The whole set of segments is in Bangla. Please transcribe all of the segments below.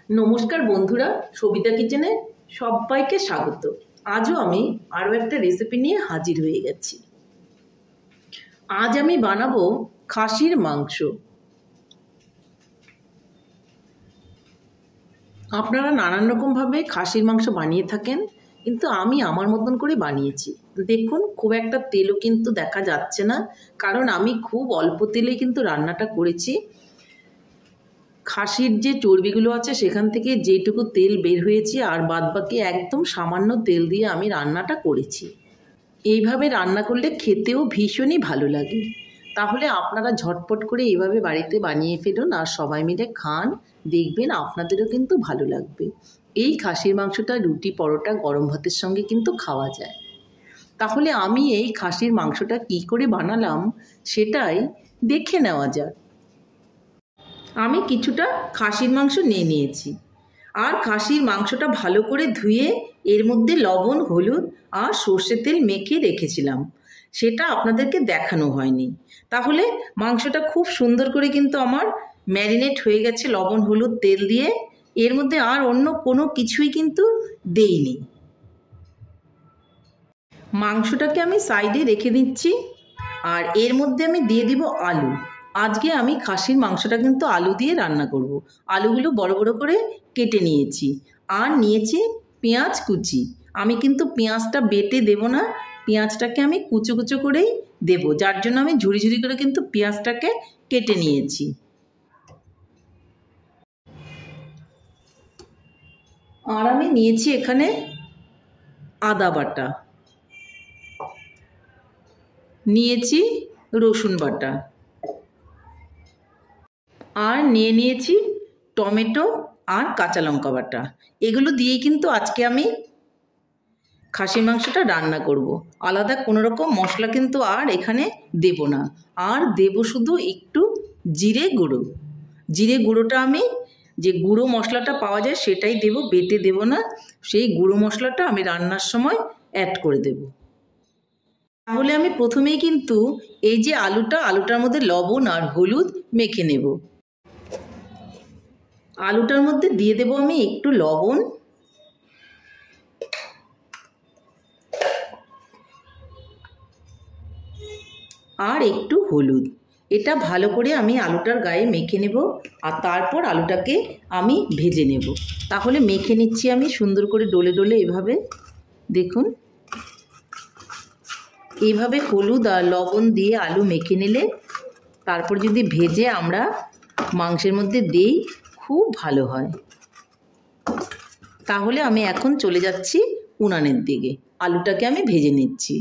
নমস্কার বন্ধুরা, সবিতা কিচেনে সবাইকে স্বাগত। আজও আমি আরও একটা রেসিপি নিয়ে হাজির হয়ে গেছি। আজ আমি বানাবো খাসির মাংস। আপনারা নানান রকমভাবে খাসির মাংস বানিয়ে থাকেন, কিন্তু আমি আমার মতন করে বানিয়েছি। দেখুন, খুব একটা তেলও কিন্তু দেখা যাচ্ছে না, কারণ আমি খুব অল্প তেলে কিন্তু রান্নাটা করেছি। খাসির যে চর্বিগুলো আছে সেখান থেকে যেটুকু তেল বের হয়েছে আর বাদবাকি একদম সামান্য তেল দিয়ে আমি রান্নাটা করেছি। এইভাবে রান্না করলে খেতেও ভীষণই ভালো লাগে। তাহলে আপনারা ঝটপট করে এইভাবে বাড়িতে বানিয়ে ফেলুন আর সবাই মিলে খান, দেখবেন আপনাদেরও কিন্তু ভালো লাগবে। এই খাসির মাংসটা রুটি, পরোটা, গরম ভাতের সঙ্গে কিন্তু খাওয়া যায়। তাহলে আমি এই খাসির মাংসটা কী করে বানালাম সেটাই দেখে নেওয়া যাক। আমি কিছুটা খাসির মাংস নিয়ে নিয়েছি, আর খাসির মাংসটা ভালো করে ধুয়ে এর মধ্যে লবণ, হলুদ আর সর্ষের তেল মেখে রেখেছিলাম। সেটা আপনাদেরকে দেখানো হয়নি। তাহলে মাংসটা খুব সুন্দর করে কিন্তু আমার ম্যারিনেট হয়ে গেছে লবণ, হলুদ, তেল দিয়ে। এর মধ্যে আর অন্য কোনো কিছুই কিন্তু দেইনি। মাংসটাকে আমি সাইডে রেখে দিচ্ছি, আর এর মধ্যে আমি দিয়ে দিব আলু। আজকে আমি খাসির মাংসটা কিন্তু আলু দিয়ে রান্না করব। আলুগুলো বড় বড় করে কেটে নিয়েছি, আর নিয়েছি পেঁয়াজ কুচি। আমি কিন্তু পেঁয়াজটা বেটে দেব না, পেঁয়াজটাকে আমি কুচো কুচো করেই দেব, যার জন্য আমি ঝুরি ঝুরি করে কিন্তু পেঁয়াজটাকে কেটে নিয়েছি। আর আমি নিয়েছি এখানে আদা বাটা, নিয়েছি রসুন বাটা, আর নিয়েছি টমেটো আর কাঁচা লঙ্কা বাটা। এগুলো দিয়েই কিন্তু আজকে আমি খাসির মাংসটা রান্না করব। আলাদা কোনো রকম মশলা কিন্তু আর এখানে দেব না। আর দেব শুধু একটু জিরে গুঁড়ো। জিরে গুঁড়োটা আমি যে গুঁড়ো মশলাটা পাওয়া যায় সেটাই দেব, বেটে দেব না। সেই গুঁড়ো মশলাটা আমি রান্নার সময় অ্যাড করে দেব। তাহলে আমি প্রথমেই কিন্তু এই যে আলুটার মধ্যে লবণ আর হলুদ মেখে নেব। আলুটার মধ্যে দিয়ে দেব আমি একটু লবণ, আর একটু হলুদ। এটা ভালো করে আমি আলুটার গায়ে মেখে নেব, আর তারপর আলুটাকে আমি ভেজে নেব। তাহলে মেখে নিচ্ছি আমি সুন্দর করে ডলে ডলে। এভাবে দেখুন, এইভাবে হলুদ আর লবণ দিয়ে আলু মেখে নিলে তারপর যদি ভেজে আমরা মাংসের মধ্যে দিই, খুব ভালো হয়। তাহলে আমি এখন চলে যাচ্ছি উনানের দিকে। আলুটাকে আমি ভেজে নিচ্ছি।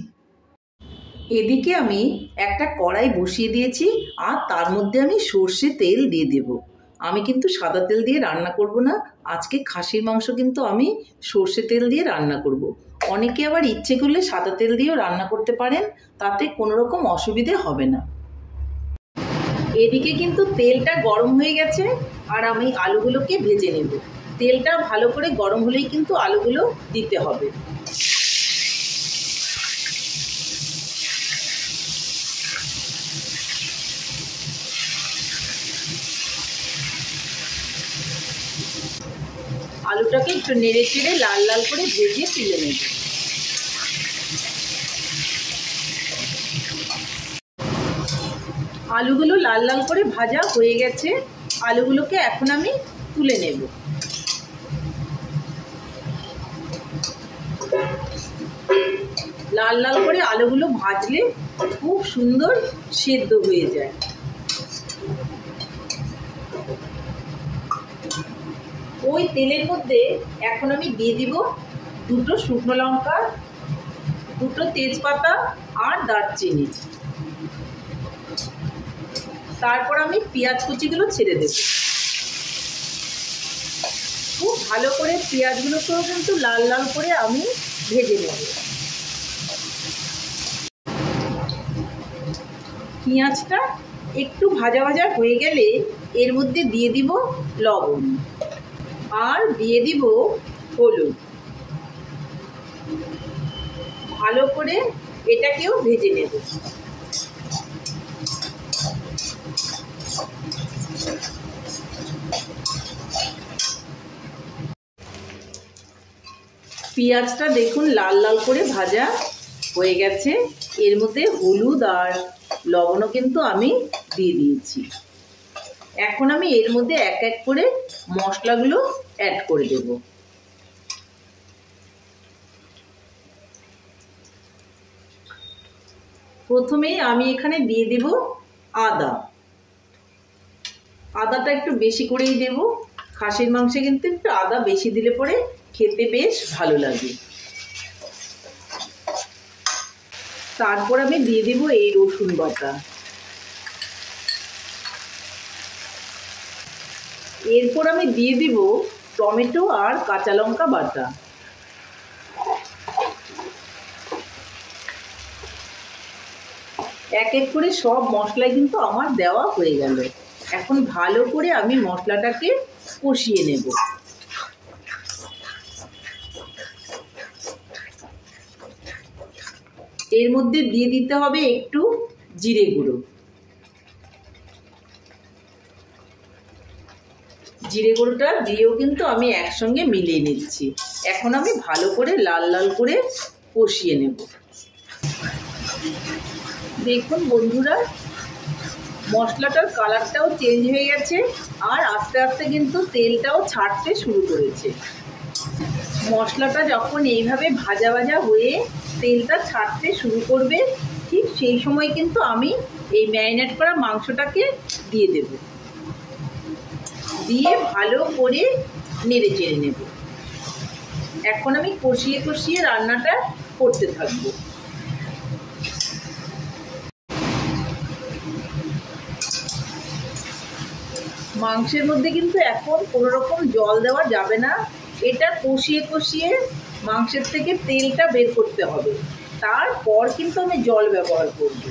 এদিকে আমি একটা কড়াই বসিয়ে দিয়েছি, আর তার মধ্যে আমি সর্ষে তেল দিয়ে দেব। আমি কিন্তু সাদা তেল দিয়ে রান্না করব না। আজকে খাসির মাংস কিন্তু আমি সর্ষে তেল দিয়ে রান্না করব। অনেকে আবার ইচ্ছে করলে সাদা তেল দিয়েও রান্না করতে পারেন, তাতে কোনো রকম অসুবিধে হবে না। এদিকে কিন্তু তেলটা গরম হয়ে গেছে, আর আমি আলুগুলোকে ভেজে নেব। তেলটা ভালো করে গরম হলেই কিন্তু আলুগুলো দিতে হবে। আলুটাকে একটু নেড়ে চেড়ে লাল লাল করে ভেজে তুলে নেব। আলুগুলো লাল লাল করে ভাজা হয়ে গেছে। আলুগুলোকে এখন আমি তুলে নেব। লাল লাল করে আলুগুলো ভাজলে খুব সুন্দর সেদ্ধ হয়ে যায়। ওই তেলের মধ্যে এখন আমি দিয়ে দিব দুটো শুকনো লঙ্কা, দুটো তেজপাতা আর দারচিনি। তারপর আমি পেঁয়াজ কুচিগুলো ছেড়ে দেব। খুব ভালো করে পেঁয়াজগুলোকেও কিন্তু লাল লাল করে আমি ভেজে নেব। পেঁয়াজটা একটু ভাজা ভাজা হয়ে গেলে এর মধ্যে দিয়ে দিব লবণ, আর দিয়ে দিব হলুদ। ভালো করে এটাকেও ভেজে নেব। পেঁয়াজটা দেখুন লাল লাল করে ভাজা হয়ে গেছে। এর মধ্যে হলুদ আর লবণও কিন্তু আমি দিয়ে দিয়েছি। এখন আমি এর মধ্যে এক এক করে মশলাগুলো অ্যাড করে দেব। প্রথমে আমি এখানে দিয়ে দেব আদা। আদাটা একটু বেশি করেই দেব। খাসির মাংসে কিন্তু একটু আদা বেশি দিলে পরে খেতে বেশ ভালো লাগে। তারপর আমি দিয়ে দেব এই রসুন বাটা। এরপর আমি দিয়ে দিব টমেটো আর কাঁচা লঙ্কা বাটা। এক এক করে সব মশলাই কিন্তু আমার দেওয়া হয়ে গেল। এখন ভালো করে আমি মশলাটাকে কষিয়ে নেব। এর মধ্যে দিয়ে দিতে হবে একটু জিরে গুঁড়ো। জিরে গুঁড়োটা দিয়েও কিন্তু আমি একসঙ্গে মিলিয়ে নিচ্ছি। এখন আমি ভালো করে লাল লাল করে কষিয়ে নেব। দেখুন বন্ধুরা, মশলাটার কালারটাও চেঞ্জ হয়ে গেছে আর আস্তে আস্তে কিন্তু তেলটাও ছাড়তে শুরু করেছে। মশলাটা যখন এইভাবে ভাজা ভাজা হয়ে তেলটা ছাড়তে শুরু করবে, ঠিক সেই সময় কিন্তু আমি এই ম্যারিনেট করা মাংসটাকে দিয়ে দেব। দিয়ে ভালো করে নেড়ে চেড়ে নেব। এখন আমি কষিয়ে কষিয়ে রান্নাটা করতে থাকবো। মাংসের মধ্যে কিন্তু এখন কোনো রকম জল দেওয়া যাবে না। এটা কষিয়ে কষিয়ে মাংসের থেকে তেলটা বের করতে হবে, তারপর কিন্তু আমি জল ব্যবহার করব।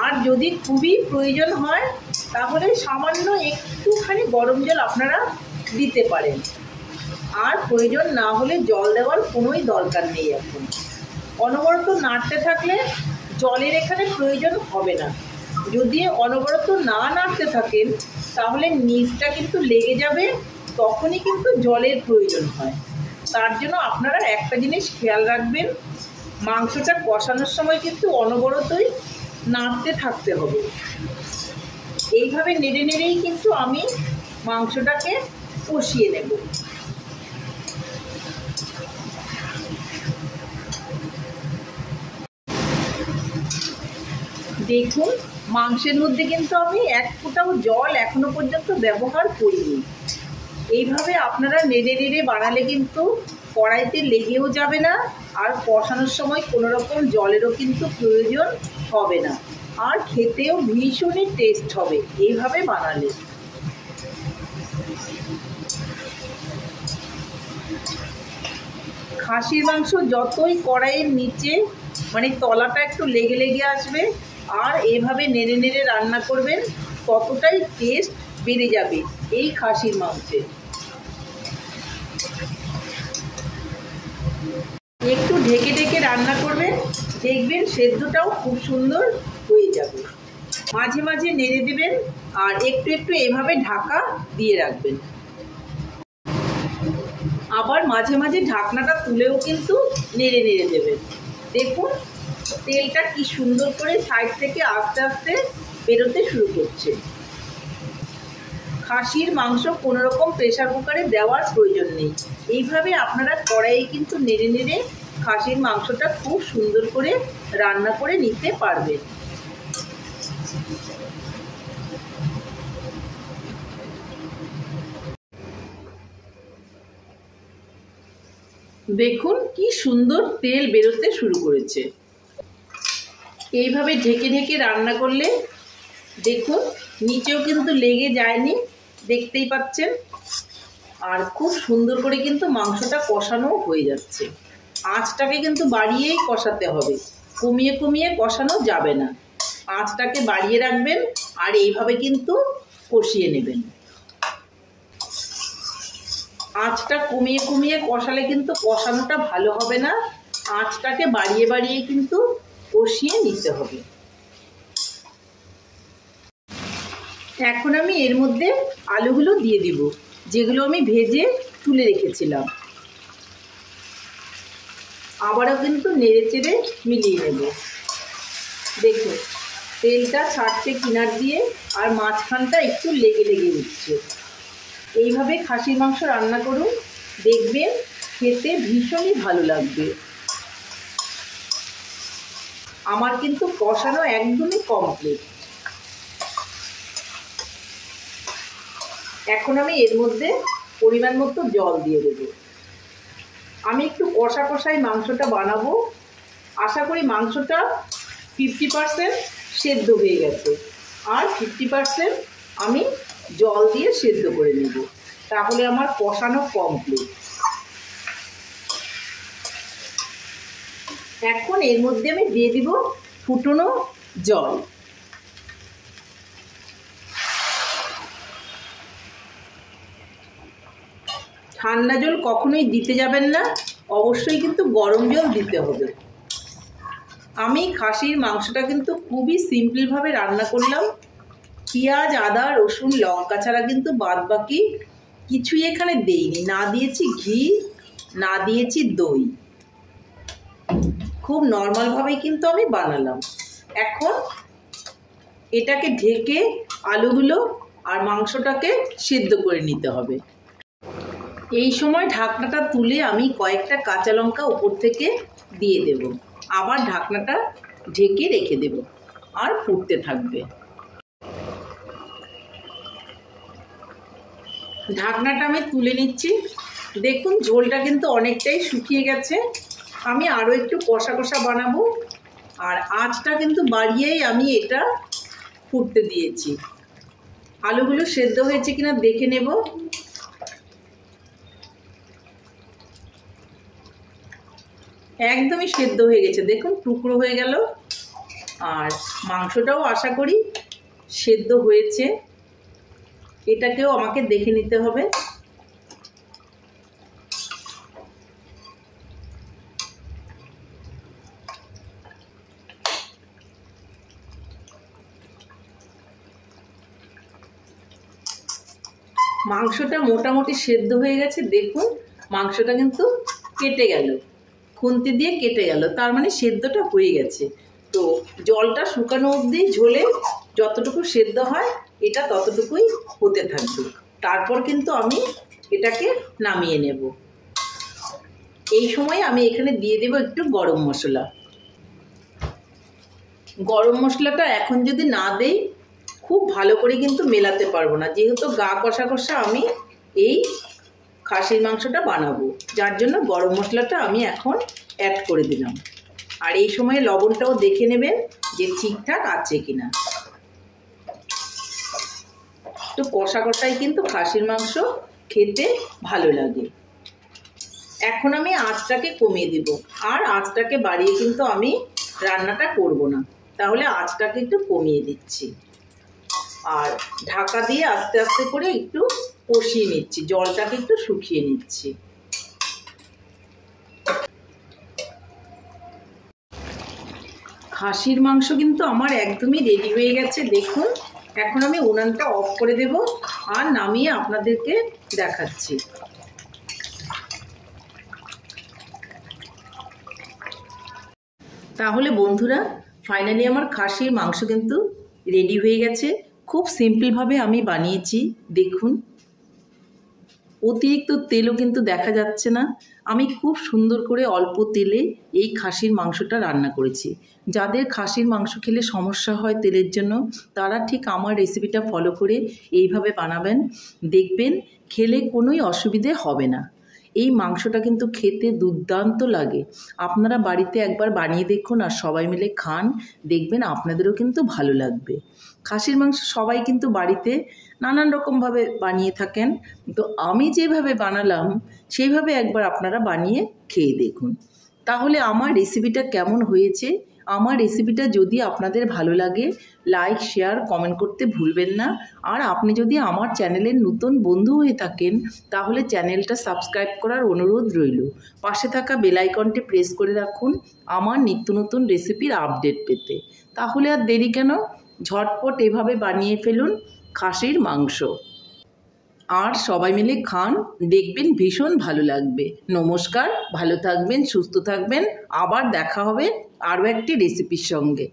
আর যদি খুবই প্রয়োজন হয় তাহলে সামান্য একটুখানি গরম জল আপনারা দিতে পারেন। আর প্রয়োজন না হলে জল দেওয়ার কোনোই দরকার নেই। এখন অনবরত নাড়তে থাকলে জলের এখানে প্রয়োজন হবে না। যদি অনবরত না নাড়তে থাকেন তাহলে নিচটা কিন্তু লেগে যাবে, তখনই কিন্তু জলের প্রয়োজন হয়। তার জন্য আপনারা একটা জিনিস খেয়াল রাখবেন, মাংসটা কষানোর সময় কিন্তু অনবরতই নাড়তে থাকতে হবে। এইভাবে নেড়ে নেড়েই কিন্তু আমি মাংসটাকে কষিয়ে নেব। দেখুন, মাংসের মধ্যে কিন্তু আমি এক ফোঁটাও জল এখনো পর্যন্ত ব্যবহার করিনি। এইভাবে আপনারা নেড়ে নেড়ে বানালে কিন্তু কড়াইতে লেগেও যাবে না, আর কষানোর সময় কোনো রকম জলেরও কিন্তু প্রয়োজন হবে না, আর খেতেও ভীষণই টেস্ট হবে এইভাবে বানালে। খাসির মাংস যতই কড়াইয়ের নিচে মানে তলাটা একটু লেগে লেগে আসবে আর এভাবে নেড়ে নেড়ে রান্না করবেন, ততটাই টেস্ট বেড়ে যাবে এই খাসির মাংসে। একটু ঢেকে ঢেকে রান্না করবেন, দেখবেন সেদ্ধটাও খুব সুন্দর হয়ে যাবে। মাঝে মাঝে নেড়ে দেবেন আর একটু একটু এভাবে ঢাকা দিয়ে রাখবেন। আবার মাঝে মাঝে ঢাকনাটা তুলেও কিন্তু নেড়ে নেড়ে দেবেন। দেখুন তেলটা কি সুন্দর করে সাইড থেকে আস্তে আস্তে বেরোতে শুরু করছে। খাসির মাংস কোনো রকম প্রেসার কুকারে দেওয়ার প্রয়োজন নেই। এইভাবে আপনারা কড়াইয়ে কিন্তু নেড়ে নেড়ে খাসির মাংসটা খুব সুন্দর করে রান্না করে নিতে পারবেন। দেখুন কি সুন্দর তেল বেরোতে শুরু করেছে। এইভাবে ঢেকে ঢেকে রান্না করলে দেখুন নিচেও কিন্তু লেগে যায়নি, দেখতেই পাচ্ছেন। আর খুব সুন্দর করে কিন্তু মাংসটা কষানো হয়ে যাচ্ছে। আঁচটাকে কিন্তু বাড়িয়েই কষাতে হবে, কমিয়ে কমিয়ে কষানো যাবে না। আঁচটাকে বাড়িয়ে রাখবেন আর এইভাবে কিন্তু কষিয়ে নেবেন। আঁচটা কমিয়ে কমিয়ে কষালে কিন্তু কষানোটা ভালো হবে না, আঁচটাকে বাড়িয়ে বাড়িয়ে কিন্তু কষিয়ে নিতে হবে। এখন আমি এর মধ্যে আলুগুলো দিয়ে দিব, যেগুলো আমি ভেজে তুলে রেখেছিলাম। আবারও কিন্তু নেড়ে চেড়ে মিলিয়ে নেব। দেখুন তেলটা ছাড়ছে কিনার দিয়ে, আর মাঝখানটা একটু লেগে লেগে উঠছে। এইভাবে খাসির মাংস রান্না করুন, দেখবেন খেতে ভীষণই ভালো লাগবে। আমার কিন্তু কষানো একদমই কমপ্লিট। এখন আমি এর মধ্যে পরিমাণ মতো জল দিয়ে দেব। আমি একটু কষা কষাই মাংসটা বানাবো। আশা করি মাংসটা 50% সেদ্ধ হয়ে গেছে, আর 50% আমি জল দিয়ে সেদ্ধ করে নেব। তাহলে আমার কষানো কমপ্লিট। এখন এর মধ্যে আমি দিয়ে দিব ফুটনো জল। ঠান্ডা জল কখনোই দিতে যাবেন না, অবশ্যই কিন্তু গরম জল দিতে হবে। আমি খাসির মাংসটা কিন্তু খুবই সিম্পলভাবে রান্না করলাম। পেঁয়াজ, আদা, রসুন, লঙ্কা ছাড়া কিন্তু বাদ বাকি কিছুই এখানে দেইনি। না দিয়েছি ঘি, না দিয়েছি দই। খুব নর্মালভাবেই কিন্তু আমি বানালাম। এখন এটাকে ঢেকে আলুগুলো আর মাংসটাকে সিদ্ধ করে নিতে হবে। এই সময় ঢাকনাটা তুলে আমি কয়েকটা কাঁচা লঙ্কা উপর থেকে দিয়ে দেব। আবার ঢাকনাটা ঢেকে রেখে দেব, আর ফুটতে থাকবে। ঢাকনাটা আমি তুলে নিচ্ছি। দেখুন ঝোলটা কিন্তু অনেকটাই শুকিয়ে গেছে। আমি আরও একটু কষা কষা বানাবো, আর আঁচটা কিন্তু বাড়িয়েই আমি এটা ফুটতে দিয়েছি। আলুগুলো সেদ্ধ হয়েছে কিনা দেখে নেব। একদমই সেদ্ধ হয়ে গেছে, দেখুন টুকরো হয়ে গেল। আর মাংসটাও আশা করি সেদ্ধ হয়েছে। এটাকেও আমাকে দেখে নিতে হবে। মাংসটা মোটামুটি সেদ্ধ হয়ে গেছে। দেখুন মাংসটা কিন্তু কেটে গেল, খুন্তি দিয়ে কেটে গেল, তার মানে সেদ্ধটা হয়ে গেছে। তো জলটা শুকানো অবধি ঝোলে যতটুকু সেদ্ধ হয় এটা ততটুকুই হতে থাকবে। তারপর কিন্তু আমি এটাকে নামিয়ে নেব। এই সময় আমি এখানে দিয়ে দেব একটু গরম মশলা। গরম মশলাটা এখন যদি না দেই খুব ভালো করে কিন্তু মেলাতে পারবো না, যেহেতু গা কষা কষা আমি এই খাসির মাংসটা বানাবো, যার জন্য গরম মশলাটা আমি এখন অ্যাড করে দিলাম। আর এই সময় লবণটাও দেখে নেবেন যে ঠিকঠাক আছে কিনা। তো কষা কষাই কিন্তু খাসির মাংস খেতে ভালো লাগে। এখন আমি আঁচটাকে কমিয়ে দিব, আর আঁচটাকে বাড়িয়ে কিন্তু আমি রান্নাটা করব না, তাহলে আঁচটাকে একটু কমিয়ে দিচ্ছি। আর ঢাকা দিয়ে আস্তে আস্তে করে একটু কষিয়ে নিচ্ছি, জলটাকে একটু শুকিয়ে নিচ্ছি। খাসির মাংস কিন্তু আমার একদমই রেডি হয়ে গেছে। দেখুন এখন আমি উনানটা অফ করে দেব, আর নামিয়ে আপনাদেরকে দেখাচ্ছি। তাহলে বন্ধুরা ফাইনালি আমার খাসির মাংস কিন্তু রেডি হয়ে গেছে। খুব সিম্পলভাবে আমি বানিয়েছি। দেখুন অতিরিক্ত তেলও কিন্তু দেখা যাচ্ছে না। আমি খুব সুন্দর করে অল্প তেলে এই খাসির মাংসটা রান্না করেছি। যাদের খাসির মাংস খেলে সমস্যা হয় তেলের জন্য, তারা ঠিক আমার রেসিপিটা ফলো করে এইভাবে বানাবেন, দেখবেন খেলে কোনোই অসুবিধে হবে না। এই মাংসটা কিন্তু খেতে দুর্দান্ত লাগে। আপনারা বাড়িতে একবার বানিয়ে দেখুন আর সবাই মিলে খান, দেখবেন আপনাদেরও কিন্তু ভালো লাগবে। খাসির মাংস সবাই কিন্তু বাড়িতে নানান রকমভাবে বানিয়ে থাকেন, তো আমি যেভাবে বানালাম সেইভাবে একবার আপনারা বানিয়ে খেয়ে দেখুন। তাহলে আমার রেসিপিটা কেমন হয়েছে, আমার রেসিপিটা যদি আপনাদের ভালো লাগে লাইক, শেয়ার, কমেন্ট করতে ভুলবেন না। আর আপনি যদি আমার চ্যানেলের নতুন বন্ধু হয়ে থাকেন তাহলে চ্যানেলটা সাবস্ক্রাইব করার অনুরোধ রইল। পাশে থাকা বেল আইকনটি প্রেস করে রাখুন আমার নিত্য নতুন রেসিপির আপডেট পেতে। তাহলে আর দেরি কেন, ঝটপট এভাবে বানিয়ে ফেলুন খাসির মাংস। আর সবাই মিলে খান, দেখবেন ভীষণ ভালো লাগবে। নমস্কার, ভালো থাকবেন, সুস্থ থাকবেন। আবার দেখা হবে আরও একটি রেসিপির সঙ্গে।